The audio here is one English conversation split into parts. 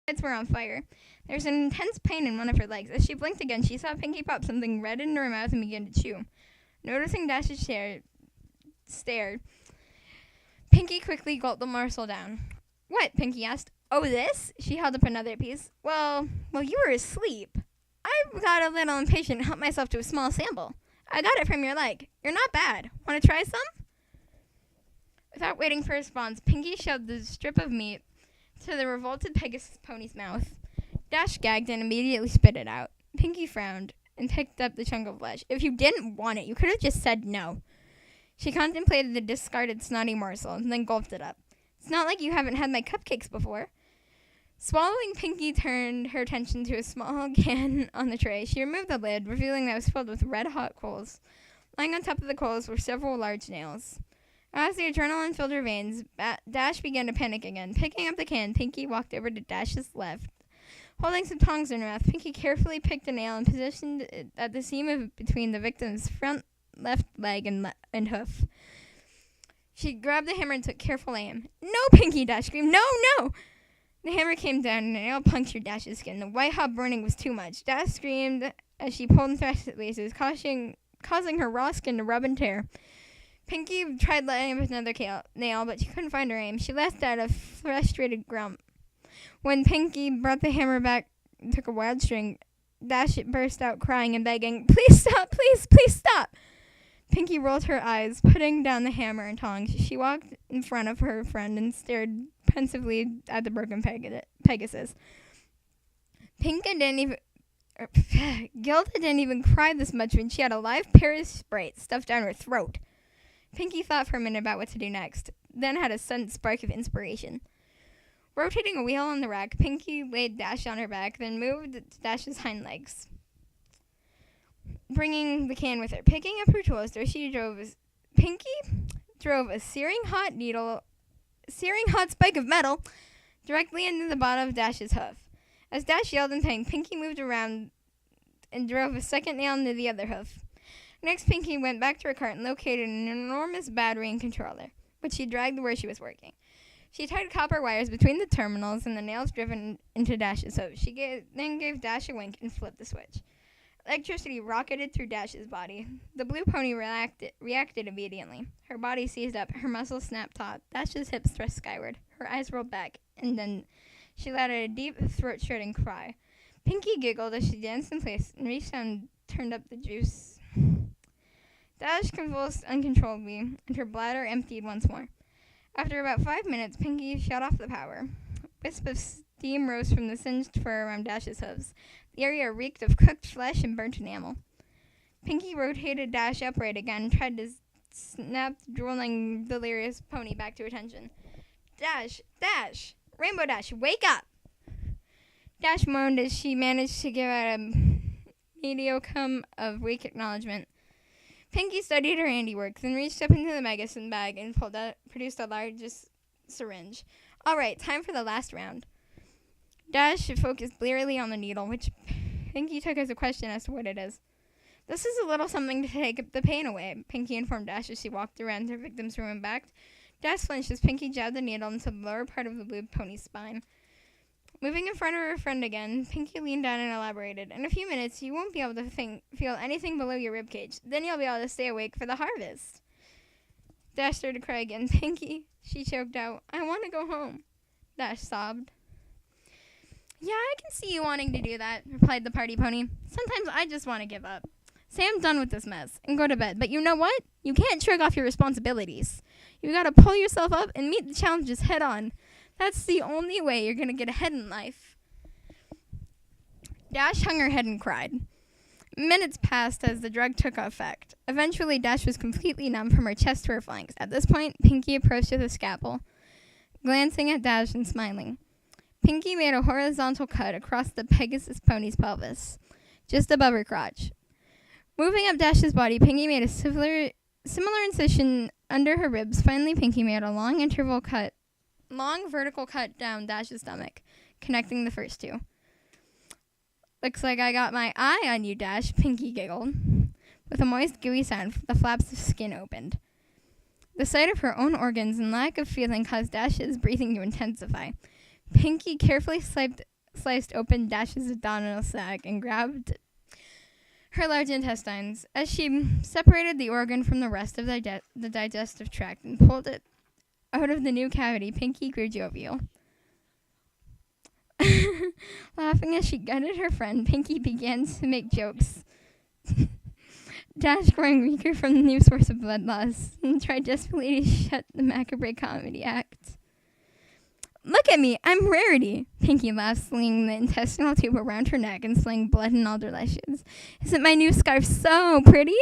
Eyes were on fire. There was an intense pain in one of her legs. As she blinked again, she saw Pinkie pop something red into her mouth and begin to chew. Noticing Dash's stare, Pinkie quickly gulped the morsel down. What? Pinkie asked. Oh, this? She held up another piece. Well, you were asleep. I got a little impatient and helped myself to a small sample. I got it from your leg. You're not bad. Want to try some? Without waiting for a response, Pinkie shoved the strip of meat to the revolted Pegasus pony's mouth. Dash gagged and immediately spit it out. Pinkie frowned and picked up the chunk of flesh. If you didn't want it, you could have just said no. She contemplated the discarded snotty morsel and then gulped it up. It's not like you haven't had my cupcakes before. Swallowing, Pinkie turned her attention to a small can on the tray. She removed the lid, revealing that it was filled with red-hot coals. Lying on top of the coals were several large nails. As the adrenaline filled her veins, Dash began to panic again. Picking up the can, Pinkie walked over to Dash's left. Holding some tongs in her mouth, Pinkie carefully picked a nail and positioned it at the seam between the victim's front left leg and hoof. She grabbed the hammer and took careful aim. No, Pinkie, Dash screamed. No! The hammer came down and the nail punctured Dash's skin. The white hot burning was too much. Dash screamed as she pulled and thrashed at laces, causing her raw skin to rub and tear. Pinkie tried letting up another nail, but she couldn't find her aim. She let out a frustrated grunt. When Pinkie brought the hammer back and took a wild string, Dash burst out crying and begging, Please stop! Please stop! Pinkie rolled her eyes, putting down the hammer and tongs. She walked in front of her friend and stared pensively at the broken Pegasus. Gilda didn't even cry this much when she had a live Paris Sprite stuffed down her throat. Pinkie thought for a minute about what to do next, then had a sudden spark of inspiration. Rotating a wheel on the rack, Pinkie laid Dash on her back, then moved Dash's hind legs, bringing the can with her. Picking up her toaster, Pinkie drove a searing hot spike of metal directly into the bottom of Dash's hoof. As Dash yelled in pain, Pinkie moved around and drove a second nail into the other hoof. Next, Pinkie went back to her cart and located an enormous battery and controller, which she dragged to where she was working. She tied copper wires between the terminals and the nails driven into Dash's hoof. She then gave Dash a wink and flipped the switch. Electricity rocketed through Dash's body. The blue pony reacted immediately. Her body seized up, her muscles snapped taut. Dash's hips thrust skyward. Her eyes rolled back, and then she let out a deep, throat-shredding cry. Pinkie giggled as she danced in place and reached down and turned up the juice. Dash convulsed uncontrollably, and her bladder emptied once more. After about 5 minutes, Pinkie shut off the power. A wisp of steam rose from the singed fur around Dash's hooves. The area reeked of cooked flesh and burnt enamel. Pinkie rotated Dash upright again and tried to snap the drooling, delirious pony back to attention. Dash! Rainbow Dash, wake up! Dash moaned as she managed to give out a mediocre of weak acknowledgement. Pinkie studied her handiwork, then reached up into the medicine bag and produced the largest syringe. All right, time for the last round. Dash focused blearily on the needle, which Pinkie took as a question as to what it is. This is a little something to take the pain away, Pinkie informed Dash as she walked around her victim's room and back. Dash flinched as Pinkie jabbed the needle into the lower part of the blue pony's spine. Moving in front of her friend again, Pinkie leaned down and elaborated. In a few minutes, you won't be able to feel anything below your ribcage. Then you'll be able to stay awake for the harvest. Dash started to cry again. Pinkie, she choked out. I want to go home. Dash sobbed. Yeah, I can see you wanting to do that, replied the party pony. Sometimes I just want to give up. Say I'm done with this mess and go to bed. But you know what? You can't shrug off your responsibilities. You gotta pull yourself up and meet the challenges head on. That's the only way you're going to get ahead in life. Dash hung her head and cried. Minutes passed as the drug took effect. Eventually, Dash was completely numb from her chest to her flanks. At this point, Pinkie approached with a scalpel, glancing at Dash and smiling. Pinkie made a horizontal cut across the Pegasus pony's pelvis, just above her crotch. Moving up Dash's body, Pinkie made a similar incision under her ribs. Finally, Pinkie made a long vertical cut down Dash's stomach, connecting the first two. Looks like I got my eye on you, Dash, Pinkie giggled. With a moist, gooey sound, the flaps of skin opened. The sight of her own organs and lack of feeling caused Dash's breathing to intensify. Pinkie carefully sliced open Dash's abdominal sac and grabbed her large intestines. As she separated the organ from the rest of the digestive tract and pulled it out of the new cavity, Pinky grew jovial. Laughing as she gutted her friend, Pinky began to make jokes. Dash, growing weaker from the new source of blood loss, tried desperately to shut the macabre comedy act. Look at me, I'm Rarity, Pinky laughed, slinging the intestinal tube around her neck and slaying blood in all directions. Isn't my new scarf so pretty?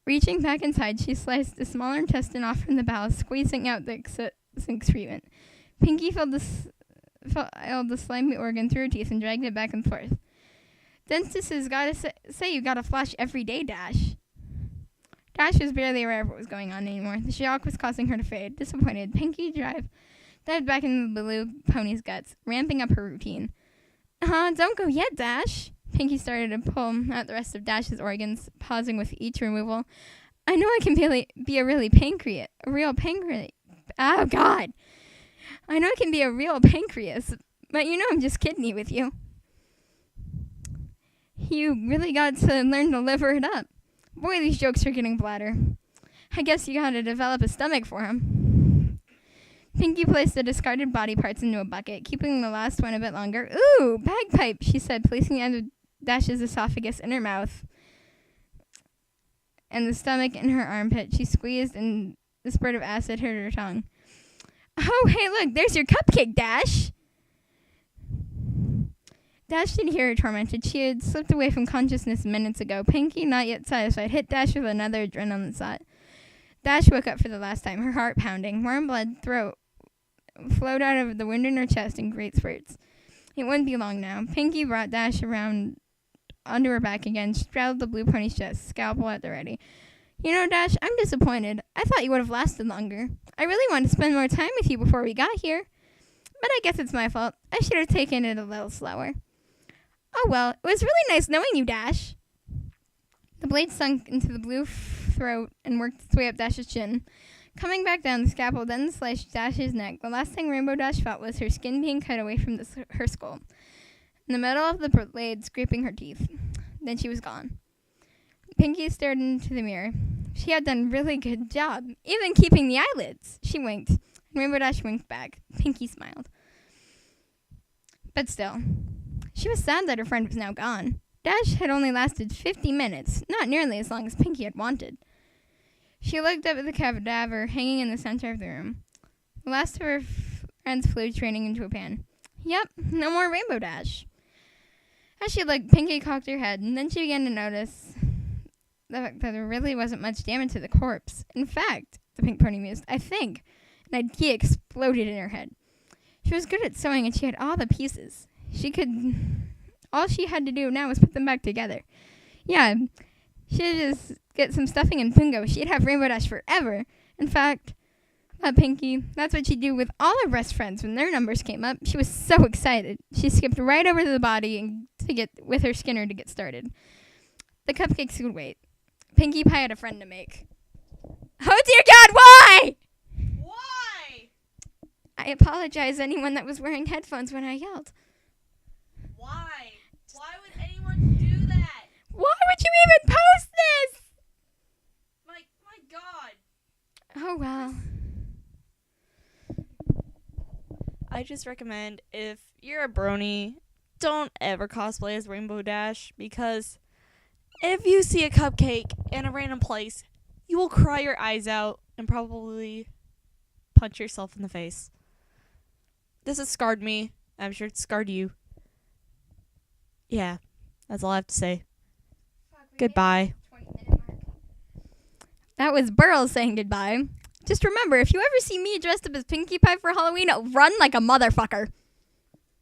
Reaching back inside, she sliced the smaller intestine off from the bowel, squeezing out the excrement. Pinky filed the slimy organ through her teeth and dragged it back and forth. Dentist has got to say you got to flush every day, Dash. Dash was barely aware of what was going on anymore. The shock was causing her to fade. Disappointed, Pinky dived back into the blue pony's guts, ramping up her routine. Don't go yet, Dash. Pinky started to pull out the rest of Dash's organs, pausing with each removal. I know I can be a real pancreas. Oh, God. I know I can be a real pancreas, but you know I'm just kidding with you. You really got to learn to liver it up. Boy, these jokes are getting flatter. I guess you gotta develop a stomach for 'em. Pinky placed the discarded body parts into a bucket, keeping the last one a bit longer. Ooh, bagpipe, she said, placing the end of Dash's esophagus in her mouth and the stomach in her armpit. She squeezed and the spurt of acid hit her tongue. Oh, hey, look, there's your cupcake, Dash. Dash didn't hear her tormented. She had slipped away from consciousness minutes ago. Pinky, not yet satisfied, hit Dash with another adrenaline shot. Dash woke up for the last time, her heart pounding. Warm blood flowed out of the wound in her chest in great spurts. It wouldn't be long now. Pinky brought Dash around onto her back again, straddled the blue pony's chest, scalpel at the ready. You know, Dash, I'm disappointed. I thought you would have lasted longer. I really wanted to spend more time with you before we got here. But I guess it's my fault. I should have taken it a little slower. Oh, well, it was really nice knowing you, Dash. The blade sunk into the blue throat and worked its way up Dash's chin. Coming back down, the scalpel then sliced Dash's neck. The last thing Rainbow Dash felt was her skin being cut away from her skull, in the middle of the blade scraping her teeth. Then she was gone. Pinky stared into the mirror. She had done a really good job, even keeping the eyelids. She winked, and Rainbow Dash winked back. Pinky smiled. But still, she was sad that her friend was now gone. Dash had only lasted 50 minutes, not nearly as long as Pinky had wanted. She looked up at the cadaver hanging in the center of the room. The last of her friends flew training into a pan. Yep, no more Rainbow Dash. As she looked, Pinky cocked her head, and then she began to notice the fact that there really wasn't much damage to the corpse. In fact, the pink pony mused, I think an idea exploded in her head. She was good at sewing, and she had all the pieces. All she had to do now was put them back together. Yeah, she'd just get some stuffing and bingo. She'd have Rainbow Dash forever. In fact, Pinky, that's what she'd do with all her best friends when their numbers came up. She was so excited. She skipped right over to the body and to get with her Skinner to get started. The cupcakes could wait. Pinkie Pie had a friend to make. Oh dear God, why? Why? I apologize to anyone that was wearing headphones when I yelled. Why? Why would anyone do that? Why would you even post this? My God. Oh well. I just recommend if you're a brony, don't ever cosplay as Rainbow Dash, because if you see a cupcake in a random place, you will cry your eyes out and probably punch yourself in the face. This has scarred me. I'm sure it scarred you. Yeah, that's all I have to say. Goodbye. That was Burl saying goodbye. Just remember, if you ever see me dressed up as Pinkie Pie for Halloween, run like a motherfucker.